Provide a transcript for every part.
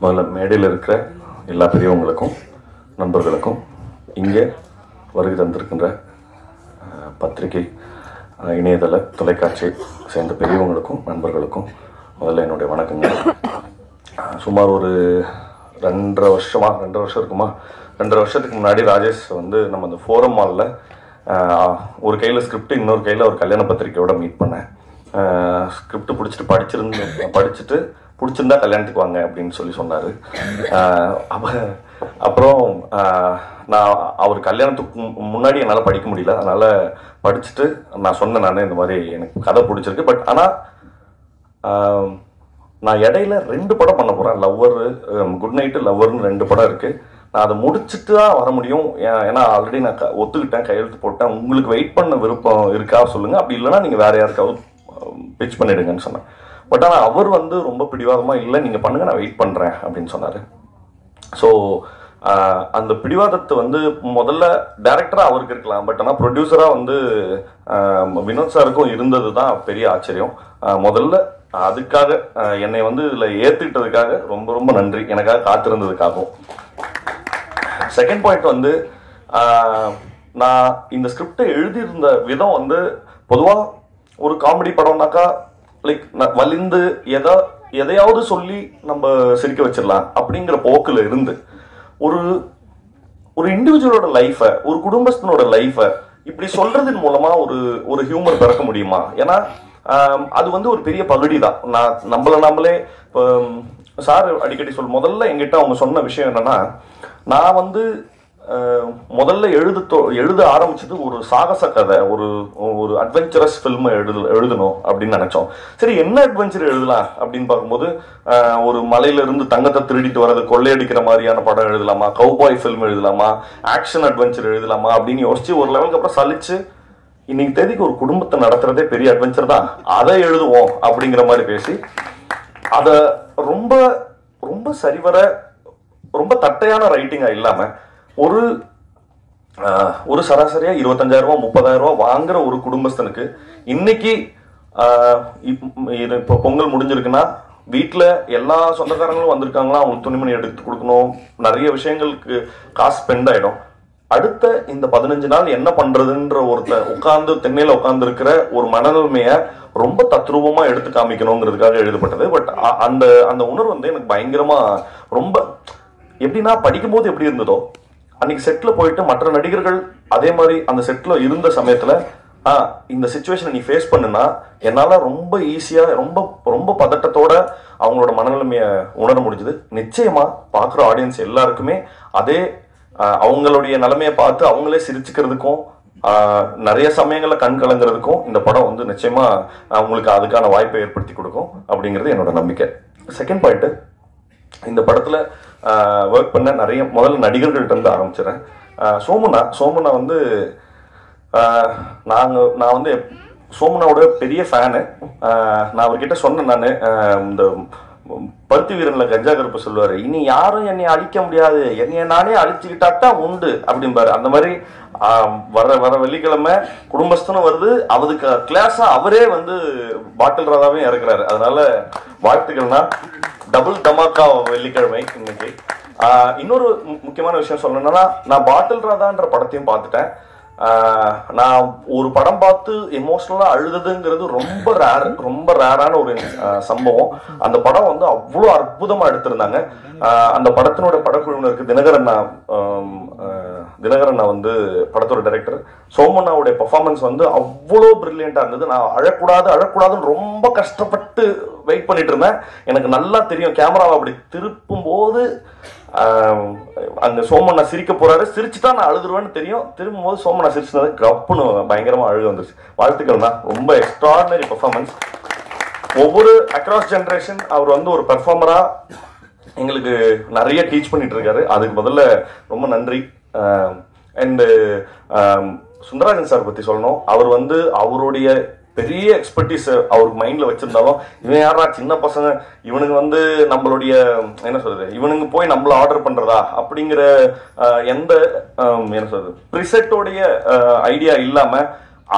முதல்ல மேடையில் இருக்கிற எல்லா பெரியவங்களுக்கும் நண்பர்களுக்கும் இங்கே வருகை தந்திருக்கின்ற பத்திரிகை இணையதள தொலைக்காட்சி சேர்ந்த பெரியவங்களுக்கும் நண்பர்களுக்கும் முதல்ல என்னுடைய வணக்கங்கள். சுமார் ஒரு 2.5 வருஷம் இருக்குமா, 2.5 வருஷத்துக்கு முன்னாடி ராஜேஷ் வந்து நம்ம அந்த ஃபோரம் மாலில் ஒரு கையில் ஸ்கிரிப்ட், இன்னொரு கையில் ஒரு கல்யாண பத்திரிக்கையோட மீட் பண்ணேன். ஸ்கிரிப்ட் படிச்சுட்டு பிடிச்சிருந்தா கல்யாணத்துக்கு வாங்க அப்படின்னு சொன்னார். அப்புறம் நான் அவர் கல்யாணத்துக்கு முன்னாடி என்னால் படிக்க முடியல, அதனால் படிச்சுட்டு நான் சொன்னேன், இந்த மாதிரி எனக்கு கதை பிடிச்சிருக்கு, பட் ஆனால் நான் இடையில 2 படம் பண்ண போகிறேன். லவ்வர், குட் நைட்டு, லவ்வர்னு 2 படம் இருக்குது. நான் அதை முடிச்சுட்டு தான் வர முடியும், ஏன்னா ஆல்ரெடி நான் ஒத்துக்கிட்டேன், கையெழுத்து போட்டேன். உங்களுக்கு வெயிட் பண்ண விருப்பம் இருக்கா சொல்லுங்கள், அப்படி இல்லைன்னா நீங்கள் வேறு யாருக்காவது பிச் பண்ணிடுங்கன்னு சொன்னேன். பட் ஆனால் அவர் வந்து ரொம்ப பிடிவாதமாக, இல்லை நீங்கள் பண்ணுங்கள், நான் வெயிட் பண்ணுறேன் அப்படின்னு சொன்னார். ஸோ அந்த பிடிவாதத்தை வந்து முதல்ல டைரக்டராக அவருக்கு இருக்கலாம், பட் ஆனால் ப்ரொடியூசராக வந்து வினோத் சாருக்கும் இருந்தது தான் பெரிய ஆச்சரியம். முதல்ல அதுக்காக என்னை வந்து இதில் ஏற்றுக்கிட்டதுக்காக ரொம்ப ரொம்ப நன்றி, எனக்காக காத்திருந்ததுக்காகவும். செகண்ட் பாயிண்ட் வந்து நான் இந்த ஸ்கிரிப்டை எழுதியிருந்த விதம் வந்து பொதுவாக ஒரு காமெடி படம்னாக்கா லைக் வலிந்து எதையாவது சொல்லி நம்ம சிரிக்க வச்சிடலாம் அப்படிங்கிற போக்கில் இருந்து ஒரு இண்டிவிஜுவலோட லைஃபை, ஒரு குடும்பத்தினோட லைஃபை இப்படி சொல்றதன் மூலமா ஒரு ஹியூமர் பிறக்க முடியுமா? ஏன்னா அது வந்து ஒரு பெரிய பகுதி தான். நம்மளே இப்போ சார் அடிக்கடி முதல்ல எங்கிட்ட அவங்க சொன்ன விஷயம் என்னன்னா, நான் வந்து முதல்ல எழுத ஆரம்பிச்சது ஒரு சாகச கதை, ஒரு அட்வென்ச்சரஸ் ஃபில்ம் எழுதணும் அப்படின்னு நினைச்சோம். சரி, என்ன அட்வென்ச்சர் எழுதலாம் அப்படின்னு பார்க்கும்போது ஒரு மலையில இருந்து தங்கத்தை திருடிட்டு வர்றது, கொள்ளையடிக்கிற மாதிரியான படம் எழுதலாமா, கவுபாய் ஃபில்ம் எழுதலாமா, ஆக்ஷன் அட்வென்ச்சர் எழுதலாமா அப்படின்னு யோசிச்சு ஒரு லெவலுக்கு அப்புறம் சலிச்சு, இன்னைக்கு தேதிக்கு ஒரு குடும்பத்தை நடத்துறதே பெரிய அட்வென்ச்சர் தான், அதை எழுதுவோம் அப்படிங்கிற மாதிரி பேசி அதை ரொம்ப ரொம்ப சரிவர ரொம்ப தட்டையான ரைட்டிங்கா இல்லாம ஒரு சராசரியா 25,000 ரூபா 30,000 ரூபா வாங்குற ஒரு குடும்பஸ்தனுக்கு இன்னைக்கு இப்போ பொங்கல் முடிஞ்சிருக்குன்னா வீட்டில் எல்லா சொந்தக்காரங்களும் வந்திருக்காங்களா, அவங்களுக்கு துணிமணி எடுத்து கொடுக்கணும், நிறைய விஷயங்களுக்கு காசு ஸ்பெண்ட் ஆயிடும். அடுத்த இந்த 15 நாள் என்ன பண்றதுன்ற உட்கார்ந்து தென்னையில உட்கார்ந்து இருக்கிற ஒரு மனநிலைமைய ரொம்ப தத்ரூபமா எடுத்து காமிக்கணுங்கிறதுக்காக எழுதப்பட்டது. பட் அந்த உணர்வு வந்து எனக்கு பயங்கரமா ரொம்ப எப்படின்னா, படிக்கும்போது எப்படி இருந்ததோ அன்னைக்கு செட்ல போயிட்டு மற்ற நடிகர்கள் அதே மாதிரி அந்த செட்ல இருந்த சமயத்துல இந்த சிச்சுவேஷனை நீ ஃபேஸ் பண்ணுனா என்னால ரொம்ப ஈஸியா ரொம்ப ரொம்ப பதட்டத்தோட அவங்களோட மனநிலைமைய உணர முடிஞ்சது. நிச்சயமா பாக்குற ஆடியன்ஸ் எல்லாருக்குமே அதே அவங்களுடைய நிலைமையை பார்த்து அவங்களே சிரிச்சுக்கிறதுக்கும் நிறைய சமயங்கள்ல கண் கலங்குறதுக்கும் இந்த படம் வந்து நிச்சயமா அவங்களுக்கு அதுக்கான வாய்ப்பை ஏற்படுத்தி கொடுக்கும் அப்படிங்கிறது என்னோட நம்பிக்கை. செகண்ட் பாயிண்ட், இந்த படத்துல ஒர்க் பண்ண நிறைய முதல்ல நடிகர்கள்ட்ட இருந்து ஆரம்பிச்சிடறேன். சோமுனா வந்து நான் வந்து சோமுனாவோட பெரிய ஃபேனு. நான் அவர்கிட்ட சொன்னேன், நான் இந்த பருத்தி வீரன்ல கஞ்சா கருப்பு சொல்லுவாரு, இனி யாரும் என்னை அழிக்க முடியாது, என்னைய நானே அழிச்சுக்கிட்டாத்தான் உண்டு அப்படின்பாரு. அந்த மாதிரி வர வெள்ளிக்கிழமை குடும்பஸ்தனும் வருது, அவருக்கு கிளாஸா அவரே வந்து பாட்டில் ராதாவே இறக்குறாரு. அதனால வாழ்த்துக்கள்னா டபுள் தமாக்கா வெள்ளிக்கிழமை இன்னைக்கு. இன்னொரு முக்கியமான விஷயம் சொல்லணும்னா, நான் பாட்டில் ராதான்ற படத்தையும் பார்த்துட்டேன். நான் ஒரு படம் பார்த்து எமோஷனலா அழுதுங்கிறது ரொம்ப ரேரான ஒரு சம்பவம். அந்த படம் வந்து அவ்வளோ அற்புதமா எடுத்திருந்தாங்க. அந்த படத்தினோட படக்குழுவினருக்கு தினகரன் வந்து படத்தோட டைரக்டர். சோமண்ணாவுடைய பெர்ஃபார்மன்ஸ் வந்து அவ்வளோ பிரில்லியண்டா இருந்தது. நான் அழக்கூடாதுன்னு ரொம்ப கஷ்டப்பட்டு வெயிட் பண்ணிட்டு இருந்தேன். எனக்கு நல்லா தெரியும், கேமராவை அப்படி திருப்பும் போது அங்க சோமண்ணா சிரிக்க போறாரு, சிரிச்சுட்டா நான் அழுதுருவேன்னு தெரியும். திரும்பும் போது சோமண்ணா சிரிச்சுனது கப்புன்னு பயங்கரமா அழுக வந்துருச்சு. வாழ்த்துக்கள் தான், ரொம்ப எக்ஸ்ட்ராடினரி பெர்ஃபார்மன்ஸ். ஒவ்வொரு அக்ராஸ் ஜெனரேஷன் அவர் வந்து ஒரு பெர்ஃபார்மரா எங்களுக்கு நிறைய டீச் பண்ணிட்டு இருக்காரு. அதுக்கு முதல்ல ரொம்ப நன்றி. அண்ட் சுந்தரராஜன் சார் பத்தி சொல்லணும். அவர் வந்து அவருடைய பெரிய எக்ஸ்பர்டீஸ் அவருக்கு மைண்ட்ல வச்சிருந்தாலும், இவன் யாரா சின்ன பசங்க, இவனுக்கு வந்து நம்மளுடைய என்ன சொல்றது, இவனுங்க போய் நம்மள ஆர்டர் பண்றதா அப்படிங்கிற எந்த என்ன சொல்றது ப்ரிசெட்டோடைய ஐடியா இல்லாம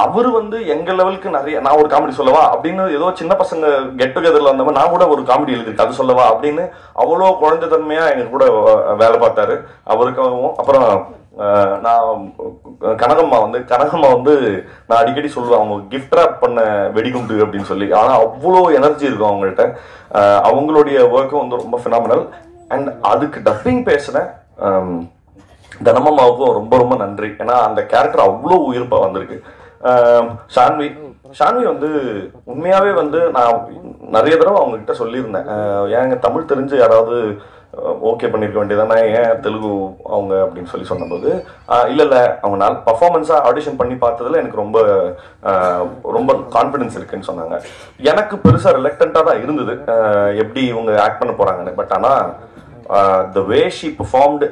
அவரு வந்து எங்க லெவலுக்கு நிறைய, நான் ஒரு காமெடி சொல்லவா அப்படின்னு ஏதோ சின்ன பசங்க கெட் டுகெதர்ல வந்தவங்க, நான் கூட ஒரு காமெடி எழுதிருக்கு அது சொல்லவா அப்படின்னு அவ்வளோ குழந்தைத்தன்மையா எங்க கூட வேலை பார்த்தாரு. அவருக்காகவும் அப்புறம் நான் கனகம்மா வந்து நான் அடிக்கடி சொல்லுவேன், அவங்க கிஃப்ட் ராப் பண்ண வெடிகுண்டு அப்படின்னு சொல்லி. ஆனா அவ்வளோ எனர்ஜி இருக்கும் அவங்கள்ட்ட. அவங்களுடைய ஒர்க்கும் வந்து ரொம்ப ஃபினாமினல். அண்ட் அதுக்கு டப்பிங் பேசினேன் தனமாவுக்கும் ரொம்ப ரொம்ப நன்றி. ஏன்னா அந்த கேரக்டர் அவ்வளோ உயிர்ப்பா வந்திருக்கு. ஷான்வி வந்து உண்மையாவே வந்து நான் நிறைய தடவை அவங்க கிட்ட சொல்லியிருந்தேன், ஏங்க தமிழ் தெரிஞ்சு யாராவது ஓகே பண்ணிருக்க வேண்டியதானே, ஏன் தெலுங்கு அவங்க அப்படின்னு சொல்லி சொன்னபோது, இல்ல அவங்க பர்ஃபார்மன்ஸா ஆடிஷன் பண்ணி பார்த்ததுல எனக்கு ரொம்ப ரொம்ப கான்ஃபிடன்ஸ் இருக்குன்னு சொன்னாங்க. எனக்கு பெருசா ரிலக்டண்டா தான் இருந்தது எப்படி இவங்க ஆக்ட் பண்ண போறாங்கன்னு. பட் ஆனா த வே ஷி பெர்ஃபார்ம்டு,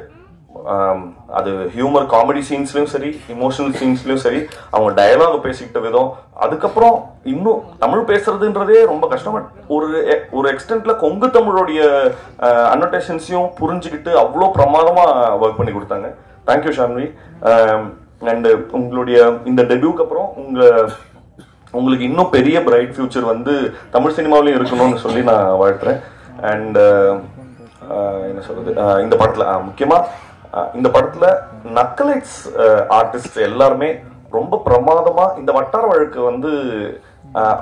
அது ஹியூமர் காமெடி சீன்ஸ்லயும் சரி, இமோஷனல் சீன்ஸ்லயும் சரி, அவங்க டயலாக் பேசிக்கிட்ட விதம், அதுக்கப்புறம் இன்னும் தமிழ் பேசுறதுன்றதே ரொம்ப கஷ்டம். பட் ஒரு எக்ஸ்டென்ட்ல கொங்கு தமிழோடைய அன்னோட்டேஷன்ஸையும் புரிஞ்சுக்கிட்டு அவ்வளோ பிரமாதமா ஒர்க் பண்ணி கொடுத்தாங்க. தேங்க்யூ ஷான்வி. அண்ட் உங்களுடைய இந்த டெபியூக்கு அப்புறம் உங்களுக்கு இன்னும் பெரிய பிரைட் ஃபியூச்சர் வந்து தமிழ் சினிமாவிலையும் இருக்கணும்னு சொல்லி நான் வாழ்த்துறேன். அண்ட் என்ன சொல்றது, இந்த படத்துல முக்கியமா இந்த படத்துல நக்கலைட்ஸ் ஆர்டிஸ்ட் எல்லாருமே ரொம்ப பிரமாதமா, இந்த வட்டார வழக்கு வந்து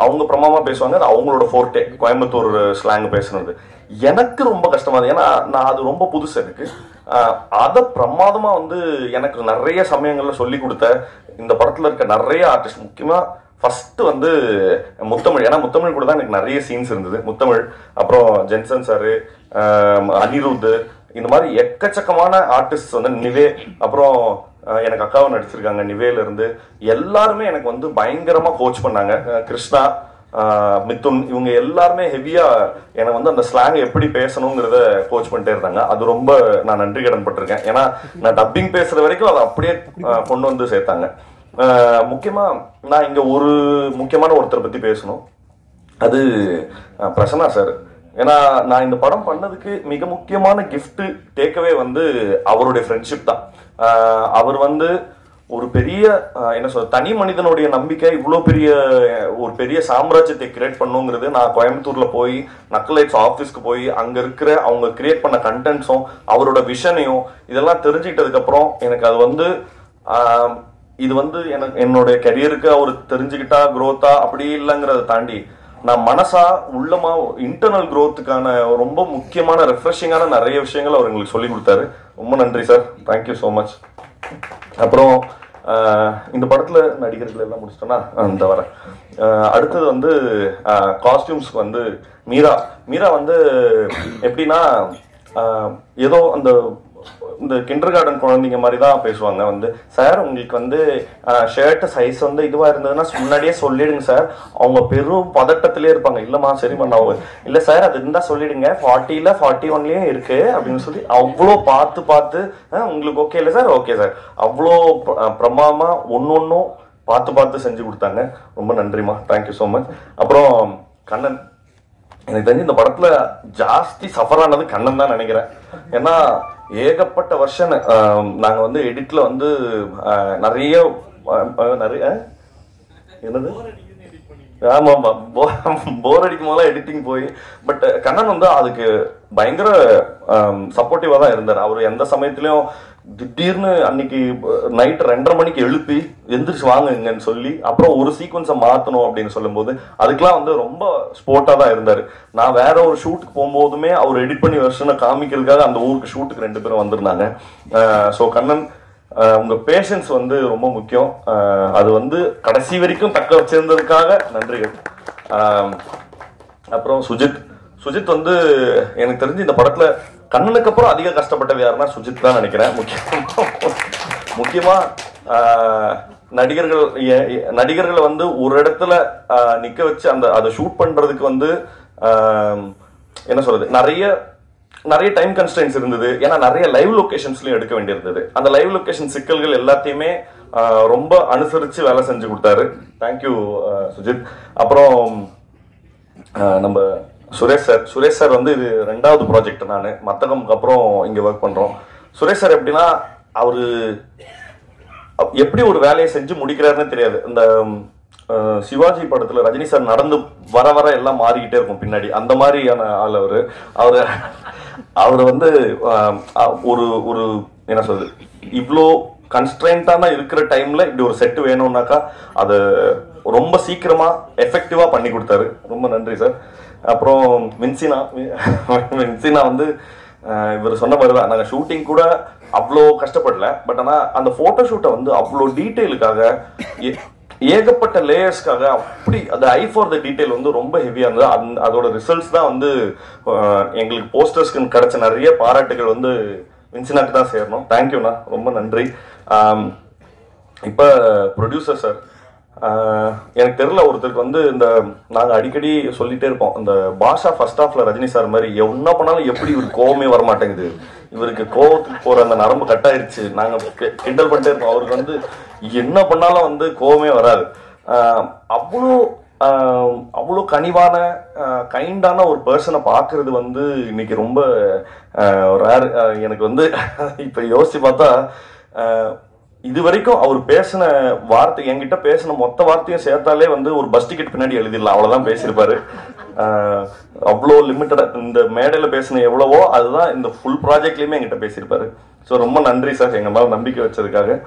அவங்க பிரமாதமா பேசுவாங்க. அது அவங்களோட ஃபோர்ட்டே, கோயம்புத்தூர் ஸ்லாங் பேசுனது எனக்கு ரொம்ப கஷ்டமா இருந்தது. ஏன்னா நான் அது ரொம்ப புதுசு எனக்கு. அதை பிரமாதமா வந்து எனக்கு நிறைய சமயங்கள்ல சொல்லி கொடுத்த இந்த படத்துல இருக்க நிறைய ஆர்டிஸ்ட், முக்கியமா ஃபர்ஸ்ட் வந்து முத்தமிழ். ஏன்னா முத்தமிழ் கூட தான் எனக்கு நிறைய சீன்ஸ் இருந்தது. முத்தமிழ், அப்புறம் ஜென்சன் சாரு, அனிருத், இந்த மாதிரி எக்கச்சக்கமான ஆர்டிஸ்ட் வந்து நிவே, அப்புறம் எனக்கு அக்காவை நடிச்சிருக்காங்க நிவேல இருந்து, எல்லாருமே எனக்கு வந்து பயங்கரமா கோச் பண்ணாங்க. கிருஷ்ணா, மிதுன், இவங்க எல்லாருமே ஹெவியா எனக்கு வந்து அந்த ஸ்லாங் எப்படி பேசணுங்கிறத கோச் பண்ணிட்டே இருந்தாங்க. அது ரொம்ப நான் நன்றி கடன் பட்டிருக்கேன். ஏன்னா நான் டப்பிங் பேசுற வரைக்கும் அதை அப்படியே கொண்டு வந்து சேர்த்தாங்க. முக்கியமா நான் இங்க ஒரு முக்கியமான ஒருத்தரை பத்தி பேசணும், அது பிரசன்னா சார். ஏன்னா நான் இந்த படம் பண்ணதுக்கு மிக முக்கியமான கிஃப்ட் டேக்அவே வந்து அவருடைய ஃப்ரெண்ட்ஷிப் தான். அவர் வந்து ஒரு பெரிய என்ன சொல்ற தனி மனிதனுடைய நம்பிக்கை, இவ்வளோ ஒரு பெரிய சாம்ராஜ்யத்தை கிரியேட் பண்ணுங்கிறது, நான் கோயம்புத்தூர்ல போய் நக்கலைட்ஸ் ஆஃபீஸ்க்கு போய் அங்க இருக்கிற அவங்க கிரியேட் பண்ண கண்டென்ட்ஸும் அவரோட விஷனையும் இதெல்லாம் தெரிஞ்சுக்கிட்டதுக்கு அப்புறம் எனக்கு அது வந்து இது வந்து எனக்கு என்னுடைய கரியருக்கு அவர் தெரிஞ்சுக்கிட்டா குரோத்தா அப்படி இல்லைங்கிறத தாண்டி நான் மனசா உள்ளமா இன்டர்னல் குரோத்துக்கான ரொம்ப முக்கியமான ரெஃப்ரெஷிங்கான நிறைய விஷயங்கள் அவர் எங்களுக்கு சொல்லி கொடுத்தாரு. ரொம்ப நன்றி சார், தேங்க்யூ ஸோ மச். அப்புறம் இந்த படத்துல நடிகர்கள் எல்லாம் முடிச்சிட்டோன்னா இந்த வர அடுத்தது வந்து காஸ்டியூம்ஸ்க்கு வந்து மீரா வந்து எப்படின்னா ஏதோ இந்த கிண்டர் கார்டன் குழந்தைங்க மாதிரி தான் பேசுவாங்க. வந்து சார் உங்களுக்கு வந்து ஷர்ட் சைஸ் வந்து இதுவா இருந்ததுன்னா முன்னாடியே சொல்லிடுங்க சார். அவங்க பெரும் பதட்டத்திலே இருப்பாங்க. இல்லம்மா சரிம்மா நான் இல்ல சார் அது இருந்தா சொல்லிடுங்க, 40ல 41லயே இருக்கு அப்படின்னு சொல்லி அவ்வளோ பார்த்து உங்களுக்கு ஓகே இல்லை சார், ஓகே சார், அவ்வளோ பிரமாதமா ஒன்னொன்னும் பார்த்து செஞ்சு கொடுத்தாங்க. ரொம்ப நன்றிமா, தேங்க்யூ ஸோ மச். அப்புறம் கண்ணன், எனக்கு தெரிஞ்சு இந்த படத்துல ஜாஸ்தி சஃபர் ஆனது கண்ணன் தான் நினைக்கிறேன். ஏன்னா ஏகப்பட்ட வருஷன் நாங்க வந்து எடிட்ல வந்து நிறைய என்னது ஆமா போர் அடிக்கும் போதெல்லாம் எடிட்டிங் போய், பட் கண்ணன் வந்து அதுக்கு பயங்கர சப்போர்ட்டிவா தான் இருந்தார். அவர் எந்த சமயத்திலயும் திடீர்னு அன்னைக்கு நைட் 2:30 மணிக்கு எழுப்பி எந்திரிச்சு வாங்குங்கன்னு சொல்லி அப்புறம் ஒரு சீக்வன்ஸை மாத்தணும் அப்படின்னு சொல்லும் போது அதுக்கெல்லாம் வந்து ரொம்ப ஸ்போர்ட்டா தான் இருந்தாரு. நான் வேற ஒரு ஷூட்டுக்கு போகும்போதுமே அவர் எடிட் பண்ணி வருஷனை காமிக்கிறதுக்காக அந்த ஊருக்கு ஷூட்டுக்கு 2 பேரும் வந்திருந்தாங்க. ஸோ கண்ணன், உங்க பேஷன்ஸ் வந்து ரொம்ப முக்கியம். அது வந்து கடைசி வரைக்கும் தக்க வச்சிருந்ததுக்காக நன்றிகள். அப்புறம் சுஜித் வந்து எனக்கு தெரிஞ்சு இந்த படத்துல கண்ணனுக்கு அப்புறம் அதிக கஷ்டப்பட்டது யாருன்னா சுஜித் தான் நினைக்கிறேன். முக்கியமா நடிகர்களை வந்து ஒரு இடத்துல நிக்க வச்சு அதை ஷூட் பண்றதுக்கு வந்து என்ன சொல்றது, நிறைய டைம் கன்ஸ்ட்ரெயின்ஸ் இருந்தது. ஏன்னா நிறைய லைவ் லொகேஷன்ஸ்லயும் எடுக்க வேண்டியிருந்தது. அந்த லைவ் லொகேஷன் சிக்கல்கள் எல்லாத்தையுமே ரொம்ப அனுசரிச்சு வேலை செஞ்சு கொடுத்தாரு. தேங்க்யூ சுஜித். அப்புறம் நம்ம சுரேஷ் சார் வந்து இது 2வது ப்ராஜெக்ட். நான் மத்தகம்க்கு அப்புறம் இங்க ஒர்க் பண்றோம். சுரேஷ் சார் எப்படின்னா எப்படி ஒரு வேலையை செஞ்சு முடிக்கிறாருன்னு தெரியாது. இந்த சிவாஜி படத்துல ரஜினி சார் நடந்து வர வர எல்லாம் மாறிக்கிட்டே இருக்கும் பின்னாடி, அந்த மாதிரியான ஆள் அவர் வந்து ஒரு ஒரு என்ன சொல்றது, இவ்வளோ கன்ஸ்ட்ரெயின்டான இருக்கிற டைம்ல இப்படி ஒரு செட்டு வேணும்னாக்கா அது ரொம்ப சீக்கிரமா எஃபெக்டிவா பண்ணி கொடுத்தாரு. ரொம்ப நன்றி சார். அப்புறம் வின்சினா வந்து இவர் சொன்ன மாதிரி தான், நாங்கள் ஷூட்டிங் கூட அவ்வளோ கஷ்டப்படல. பட் ஆனால் அந்த ஃபோட்டோ ஷூட்டை வந்து அவ்வளோ டீட்டெயிலுக்காக, ஏகப்பட்ட லேயர்ஸ்க்காக, அப்படி அந்த ஐ ஃபார் த டீட்டெயில் வந்து ரொம்ப ஹெவியாக இருந்தது. அதோட ரிசல்ட்ஸ் தான் வந்து எங்களுக்கு போஸ்டர்ஸ்க்கு கிடைச்ச நிறைய பாராட்டுகள் வந்து வின்சினாக்கு தான் சேரணும். தேங்க்யூண்ணா, ரொம்ப நன்றி. இப்போ ப்ரொடியூசர் சார், எனக்கு தெரியல, ஒருத்தருக்கு வந்து இந்த நாங்கள் அடிக்கடி சொல்லிட்டே இருப்போம், இந்த பாஷா ஃபர்ஸ்ட் ஹாஃப்ல ரஜினி சார் மாதிரி என்ன பண்ணாலும் எப்படி இவருக்கு கோவமே வர மாட்டேங்குது, இவருக்கு கோவத்துக்கு போற அந்த நரம்பு கட் ஆயிடுச்சு, நாங்கள் கிண்டல் பண்ணிட்டே இருப்போம். அவருக்கு வந்து என்ன பண்ணாலும் வந்து கோவமே வராது. அவ்வளோ அவ்வளோ கனிவான கைண்டான ஒரு பர்சனை பார்க்கறது வந்து இன்னைக்கு ரொம்ப ரேர். எனக்கு வந்து இப்போ யோசிச்சு பார்த்தா இது வரைக்கும் அவர் பேசின வார்த்தை, என்கிட்ட பேசின மொத்த வார்த்தையும் சேர்த்தாலே வந்து ஒரு பஸ் டிக்கெட் பின்னாடி எழுதிடலாம், அவ்வளோதான் பேசியிருப்பாரு. அவ்வளோ லிமிட்டடா இந்த மேடையில் பேசின எவ்வளவோ அதுதான் இந்த ஃபுல் ப்ராஜெக்ட்லேயுமே என்கிட்ட பேசியிருப்பாரு. ஸோ ரொம்ப நன்றி சார், எங்கள் மேலே நம்பிக்கை வச்சதுக்காக.